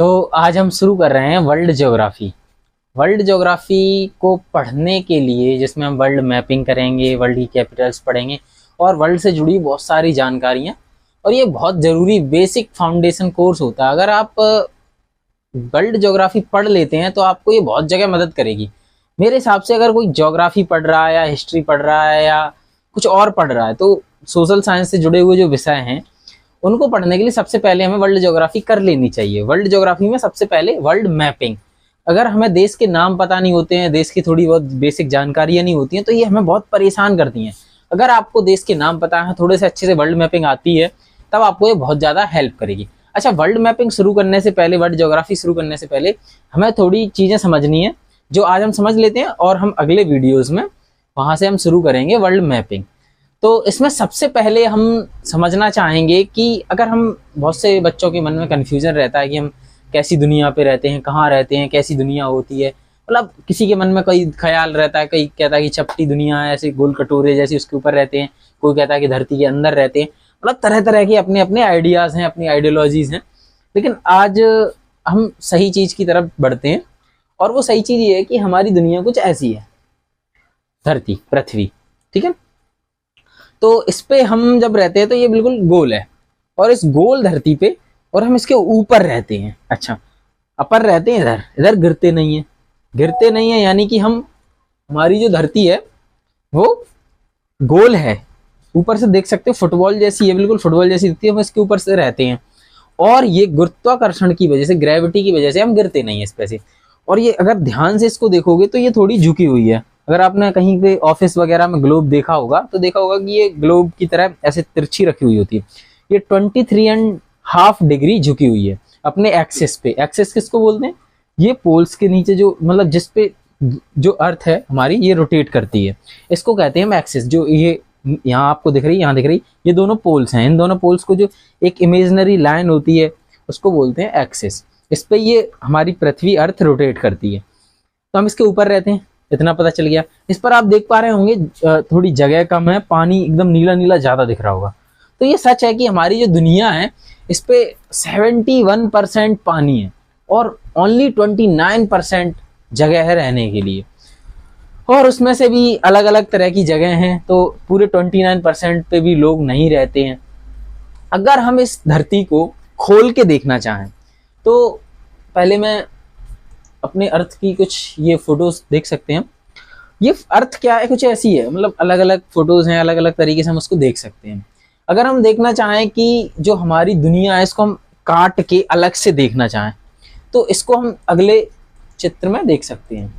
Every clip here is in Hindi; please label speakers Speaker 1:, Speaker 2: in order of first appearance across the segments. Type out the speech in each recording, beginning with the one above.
Speaker 1: तो आज हम शुरू कर रहे हैं वर्ल्ड ज्योग्राफी। वर्ल्ड ज्योग्राफी को पढ़ने के लिए जिसमें हम वर्ल्ड मैपिंग करेंगे, वर्ल्ड की कैपिटल्स पढ़ेंगे और वर्ल्ड से जुड़ी बहुत सारी जानकारियां। और ये बहुत ज़रूरी बेसिक फाउंडेशन कोर्स होता है। अगर आप वर्ल्ड ज्योग्राफी पढ़ लेते हैं तो आपको ये बहुत जगह मदद करेगी। मेरे हिसाब से अगर कोई ज्योग्राफी पढ़ रहा है या हिस्ट्री पढ़ रहा है या कुछ और पढ़ रहा है तो सोशल साइंस से जुड़े हुए जो विषय हैं उनको पढ़ने के लिए सबसे पहले हमें वर्ल्ड ज्योग्राफी कर लेनी चाहिए। वर्ल्ड ज्योग्राफी में सबसे पहले वर्ल्ड मैपिंग। अगर हमें देश के नाम पता नहीं होते हैं, देश की थोड़ी बहुत बेसिक जानकारियां नहीं होती हैं तो ये हमें बहुत परेशान करती हैं। अगर आपको देश के नाम पता है, थोड़े से अच्छे से वर्ल्ड मैपिंग आती है, तब आपको ये बहुत ज़्यादा हेल्प करेगी। अच्छा, वर्ल्ड मैपिंग शुरू करने से पहले, वर्ल्ड ज्योग्राफी शुरू करने से पहले हमें थोड़ी चीज़ें समझनी है जो आज हम समझ लेते हैं और हम अगले वीडियोज़ में वहाँ से हम शुरू करेंगे वर्ल्ड मैपिंग। तो इसमें सबसे पहले हम समझना चाहेंगे कि अगर हम, बहुत से बच्चों के मन में कन्फ्यूजन रहता है कि हम कैसी दुनिया पे रहते हैं, कहाँ रहते हैं, कैसी दुनिया होती है। मतलब किसी के मन में कोई ख्याल रहता है, कोई कहता है कि चपटी दुनिया है, ऐसे गोल कटोरे जैसी उसके ऊपर रहते हैं, कोई कहता है कि धरती के अंदर रहते हैं। मतलब तरह तरह के अपने अपने आइडियाज़ हैं, अपनी आइडियोलॉजीज़ हैं। लेकिन आज हम सही चीज़ की तरफ बढ़ते हैं और वो सही चीज़ ये है कि हमारी दुनिया कुछ ऐसी है, धरती, पृथ्वी, ठीक है। तो इस पे हम जब रहते हैं तो ये बिल्कुल गोल है और इस गोल धरती पे, और हम इसके ऊपर रहते हैं। अच्छा, अपर रहते हैं, इधर इधर गिरते नहीं है, गिरते नहीं है, यानी कि हमारी जो धरती है वो गोल है। ऊपर से देख सकते हो फुटबॉल जैसी है, बिल्कुल फुटबॉल जैसी दिखती है। हम इसके ऊपर से रहते हैं और ये गुरुत्वाकर्षण की वजह से, ग्रेविटी की वजह से हम गिरते नहीं है इस पे से। और ये अगर ध्यान से इसको देखोगे तो ये थोड़ी झुकी हुई है। अगर आपने कहीं पे ऑफिस वगैरह में ग्लोब देखा होगा तो देखा होगा कि ये ग्लोब की तरह ऐसे तिरछी रखी हुई होती है। ये 23.5 डिग्री झुकी हुई है अपने एक्सिस पे। एक्सिस किसको बोलते हैं? ये पोल्स के नीचे जो, मतलब जिस पे जो अर्थ है हमारी ये रोटेट करती है, इसको कहते हैं हम एक्सिस। जो ये यहाँ आपको दिख रही है, यहाँ दिख रही, ये दोनों पोल्स हैं। इन दोनों पोल्स को जो एक इमेजिनरी लाइन होती है उसको बोलते हैं एक्सिस। इस पे ये हमारी पृथ्वी, अर्थ रोटेट करती है। तो हम इसके ऊपर रहते हैं, इतना पता चल गया। इस पर आप देख पा रहे होंगे थोड़ी जगह कम है, पानी एकदम नीला नीला ज्यादा दिख रहा होगा। तो ये सच है कि हमारी जो दुनिया है इस पे 71% पानी है और ओनली 29% जगह है रहने के लिए। और उसमें से भी अलग अलग तरह की जगह हैं, तो पूरे 29% पे भी लोग नहीं रहते हैं। अगर हम इस धरती को खोल के देखना चाहें तो पहले मैं अपने अर्थ की कुछ ये फोटोज देख सकते हैं। ये अर्थ क्या है, कुछ ऐसी है, मतलब अलग अलग फोटोज हैं, अलग अलग तरीके से हम उसको देख सकते हैं। अगर हम देखना चाहें कि जो हमारी दुनिया है इसको हम काट के अलग से देखना चाहें तो इसको हम अगले चित्र में देख सकते हैं।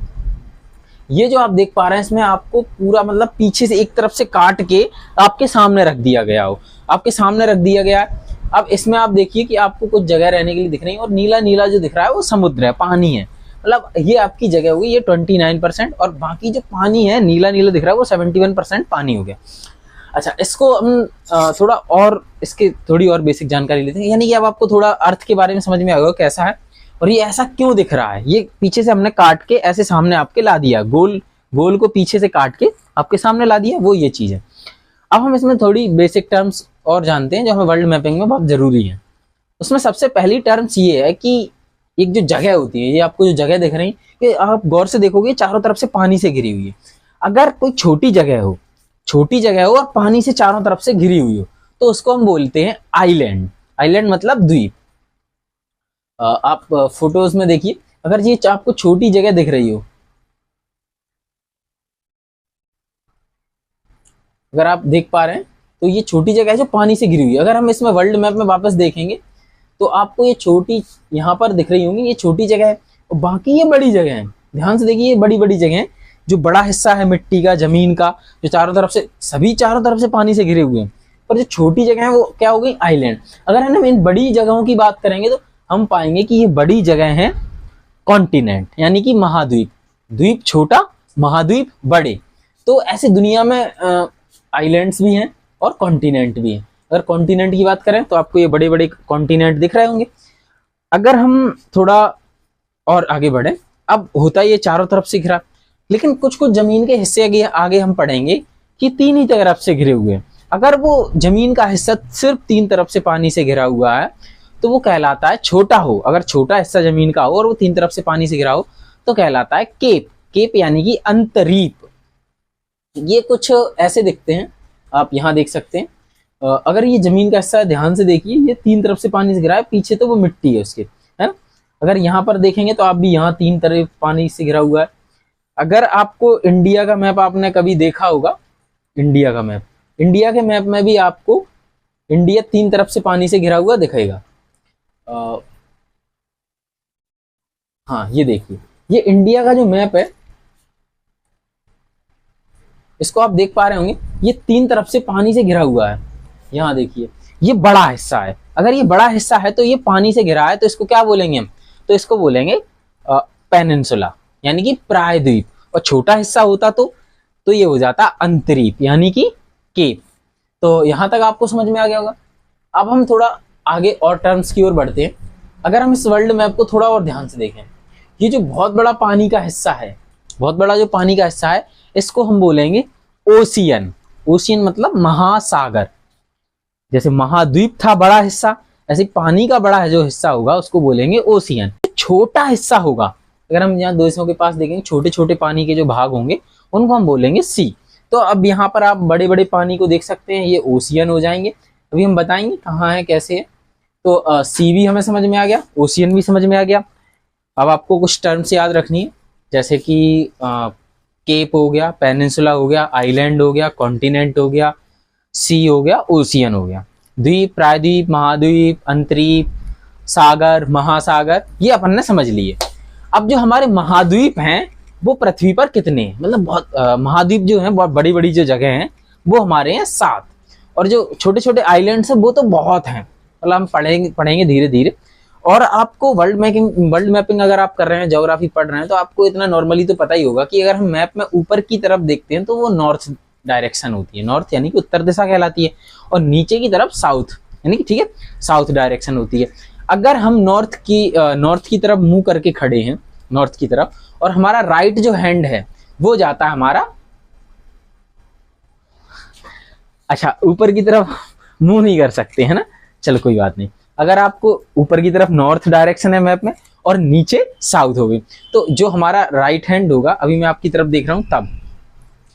Speaker 1: ये जो आप देख पा रहे हैं इसमें आपको पूरा, मतलब पीछे से एक तरफ से काट के आपके सामने रख दिया गया हो, आपके सामने रख दिया गया है। अब इसमें आप देखिए कि आपको कुछ जगह रहने के लिए दिख रही है और नीला नीला जो दिख रहा है वो समुद्र है, पानी है। मतलब ये आपकी जगह होगी, ये 29% और बाकी जो पानी है नीला नीला दिख रहा है वो 71% पानी हो गया। अच्छा, इसको हम थोड़ा और इसके थोड़ी और बेसिक जानकारी लेते हैं। यानी कि अब आपको थोड़ा अर्थ के बारे में समझ में आएगा कैसा है और ये ऐसा क्यों दिख रहा है। ये पीछे से हमने काट के ऐसे सामने आपके ला दिया, गोल गोल को पीछे से काट के आपके सामने ला दिया, वो ये चीज है। अब हम इसमें थोड़ी बेसिक टर्म्स और जानते हैं जो हमें वर्ल्ड मैपिंग में बहुत जरूरी है। उसमें सबसे पहली टर्म्स ये है कि एक जो जगह होती है, ये आपको जो जगह दिख रही है, कि आप गौर से देखोगे चारों तरफ से पानी से घिरी हुई है। अगर कोई छोटी जगह हो, छोटी जगह हो और पानी से चारों तरफ से घिरी हुई हो तो उसको हम बोलते हैं आइलैंड। आइलैंड मतलब द्वीप। आप फोटोज में देखिए, अगर ये आपको छोटी जगह दिख रही हो, अगर आप देख पा रहे हैं तो ये छोटी जगह है जो पानी से घिरी हुई है। अगर हम इसमें वर्ल्ड मैप में वापस देखेंगे तो आपको ये छोटी यहाँ पर दिख रही होंगी, ये छोटी जगह है और बाकी ये बड़ी जगह है। ध्यान से देखिए, ये बड़ी बड़ी जगह है। जो बड़ा हिस्सा है मिट्टी का, जमीन का, जो चारों तरफ से, सभी चारों तरफ से पानी से घिरे हुए हैं, पर जो छोटी जगह है वो क्या हो गई? आइलैंड। अगर हम इन बड़ी जगहों की बात करेंगे तो हम पाएंगे कि ये बड़ी जगह है कॉन्टिनेंट, यानी कि महाद्वीप। द्वीप छोटा, महाद्वीप बड़े। तो ऐसे दुनिया में आइलैंड्स भी हैं और कॉन्टिनेंट भी हैं। अगर कॉन्टिनेंट की बात करें तो आपको ये बड़े बड़े कॉन्टिनेंट दिख रहे होंगे। अगर हम थोड़ा और आगे बढ़े, अब होता है ये चारों तरफ से घिरा, लेकिन कुछ कुछ जमीन के हिस्से आगे हम पढ़ेंगे कि तीन ही तरफ से घिरे हुए हैं। अगर वो जमीन का हिस्सा सिर्फ तीन तरफ से पानी से घिरा हुआ है तो वो कहलाता है छोटा हो। अगर छोटा हिस्सा जमीन का हो और वो 3 तरफ से पानी से घिरा हो तो कहलाता है केप। केप यानी कि अंतरीप। ये कुछ ऐसे दिखते हैं, आप यहाँ देख सकते हैं। अगर ये जमीन का हिस्सा है, ध्यान से देखिए, ये 3 तरफ से पानी से घिरा है, पीछे तो वो मिट्टी है उसके, है ना। अगर यहाँ पर देखेंगे तो आप भी यहाँ 3 तरफ पानी से घिरा हुआ है। अगर आपको इंडिया का मैप आपने कभी देखा होगा, इंडिया का मैप, इंडिया के मैप में भी आपको इंडिया 3 तरफ से पानी से घिरा हुआ दिखेगा। हाँ ये देखिए, ये इंडिया का जो मैप है इसको आप देख पा रहे होंगे, ये 3 तरफ से पानी से घिरा हुआ है। यहाँ देखिए, ये बड़ा हिस्सा है। अगर ये बड़ा हिस्सा है तो ये पानी से घिरा है, तो इसको क्या बोलेंगे हम? तो इसको बोलेंगे पेनिनसुला यानी कि प्रायद्वीप। और छोटा हिस्सा होता तो ये हो जाता अंतरीप यानी कि केप। तो यहां तक आपको समझ में आ गया होगा। अब हम थोड़ा आगे और टर्म्स की ओर बढ़ते हैं। अगर हम इस वर्ल्ड मैप को थोड़ा और ध्यान से देखें, ये जो बहुत बड़ा पानी का हिस्सा है, बहुत बड़ा जो पानी का हिस्सा है, इसको हम बोलेंगे ओशियन। ओशियन मतलब महासागर। जैसे महाद्वीप था बड़ा हिस्सा, ऐसे पानी का बड़ा जो हिस्सा होगा उसको बोलेंगे ओशियन। छोटा हिस्सा होगा, अगर हम यहाँ देशों के पास देखेंगे, छोटे छोटे पानी के जो भाग होंगे उनको हम बोलेंगे सी। तो अब यहाँ पर आप बड़े बड़े पानी को देख सकते हैं, ये ओशियन हो जाएंगे। अभी हम बताएंगे कहाँ है, कैसे है। तो सी भी हमें समझ में आ गया, ओशियन भी समझ में आ गया। अब आपको कुछ टर्म्स याद रखनी है, जैसे कि केप हो गया, पेनिनसुला हो गया, आइलैंड हो गया, कॉन्टिनेंट हो गया, सी हो गया, ओशियन हो गया। द्वीप, प्रायद्वीप, महाद्वीप, अंतरीप, सागर, महासागर, ये अपन ने समझ लिए। अब जो हमारे महाद्वीप हैं वो पृथ्वी पर कितने हैं, मतलब बहुत महाद्वीप जो हैं, बहुत बड़ी बड़ी जो जगह हैं वो हमारे हैं 7। और जो छोटे छोटे आइलैंड्स हैं वो तो बहुत हैं, मतलब हम पढ़ेंगे धीरे धीरे। और आपको वर्ल्ड मैपिंग अगर आप कर रहे हैं, ज्योग्राफी पढ़ रहे हैं, तो आपको इतना नॉर्मली तो पता ही होगा कि अगर हम मैप में ऊपर की तरफ देखते हैं तो वो नॉर्थ डायरेक्शन होती है, नॉर्थ यानी कि उत्तर दिशा कहलाती है, और नीचे की तरफ साउथ यानी कि, ठीक है, साउथ डायरेक्शन होती है। अगर हम नॉर्थ की तरफ मुंह करके खड़े हैं, नॉर्थ की तरफ, और हमारा राइट जो हैंड है वो जाता है हमारा, अच्छा ऊपर की तरफ मुंह नहीं कर सकते है ना, चलो कोई बात नहीं। अगर आपको ऊपर की तरफ नॉर्थ डायरेक्शन है मैप में और नीचे साउथ हो गई, तो जो हमारा राइट हैंड होगा, अभी मैं आपकी तरफ देख रहा हूं तब,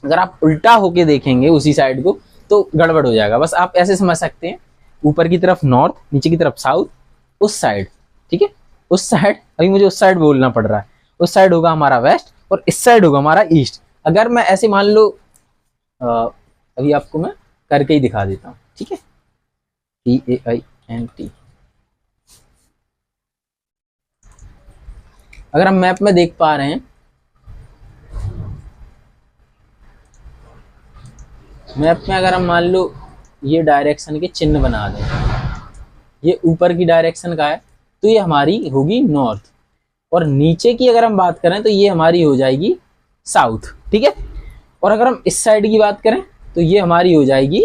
Speaker 1: अगर आप उल्टा होके देखेंगे उसी साइड को तो गड़बड़ हो जाएगा। बस आप ऐसे समझ सकते हैं, ऊपर की तरफ नॉर्थ, नीचे की तरफ साउथ, उस साइड, ठीक है, उस साइड, अभी मुझे उस साइड बोलना पड़ रहा है, उस साइड होगा हमारा वेस्ट और इस साइड होगा हमारा ईस्ट। अगर मैं ऐसे मान लो, अभी आपको मैं करके ही दिखा देता हूँ, ठीक है, TAINT। अगर हम मैप में देख पा रहे हैं, मैप में अगर हम मान लो ये डायरेक्शन के चिन्ह बना दें, ये ऊपर की डायरेक्शन का है तो ये हमारी होगी नॉर्थ, और नीचे की अगर हम बात करें तो ये हमारी हो जाएगी साउथ, ठीक है। और अगर हम इस साइड की बात करें तो ये हमारी हो जाएगी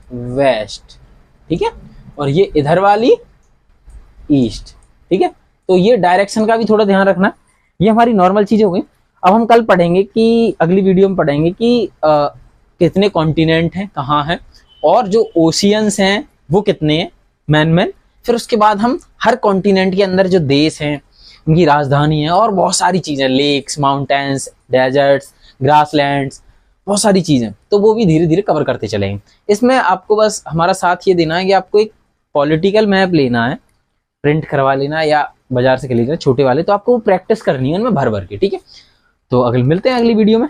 Speaker 1: वेस्ट, ठीक है, और ये इधर वाली ईस्ट, ठीक है। तो ये डायरेक्शन का भी थोड़ा ध्यान रखना, ये हमारी नॉर्मल चीजें हो गई। अब हम कल पढ़ेंगे कि, अगली वीडियो में पढ़ेंगे कि कितने कॉन्टिनेंट हैं, कहाँ हैं, और जो ओशियंस हैं वो कितने हैं, मैन। फिर उसके बाद हम हर कॉन्टिनेंट के अंदर जो देश हैं उनकी राजधानी है और बहुत सारी चीजें, लेक्स, माउंटेन्स, डेजर्ट्स, ग्रासलैंड्स, बहुत सारी चीजें, तो वो भी धीरे धीरे कवर करते चलेंगे। इसमें आपको बस हमारा साथ ये देना है कि आपको एक पॉलिटिकल मैप लेना है, प्रिंट करवा लेना या बाजार से खरीदना छोटे वाले, तो आपको प्रैक्टिस करनी है उनमें भर भर के, ठीक है। तो अगले मिलते हैं अगली वीडियो में।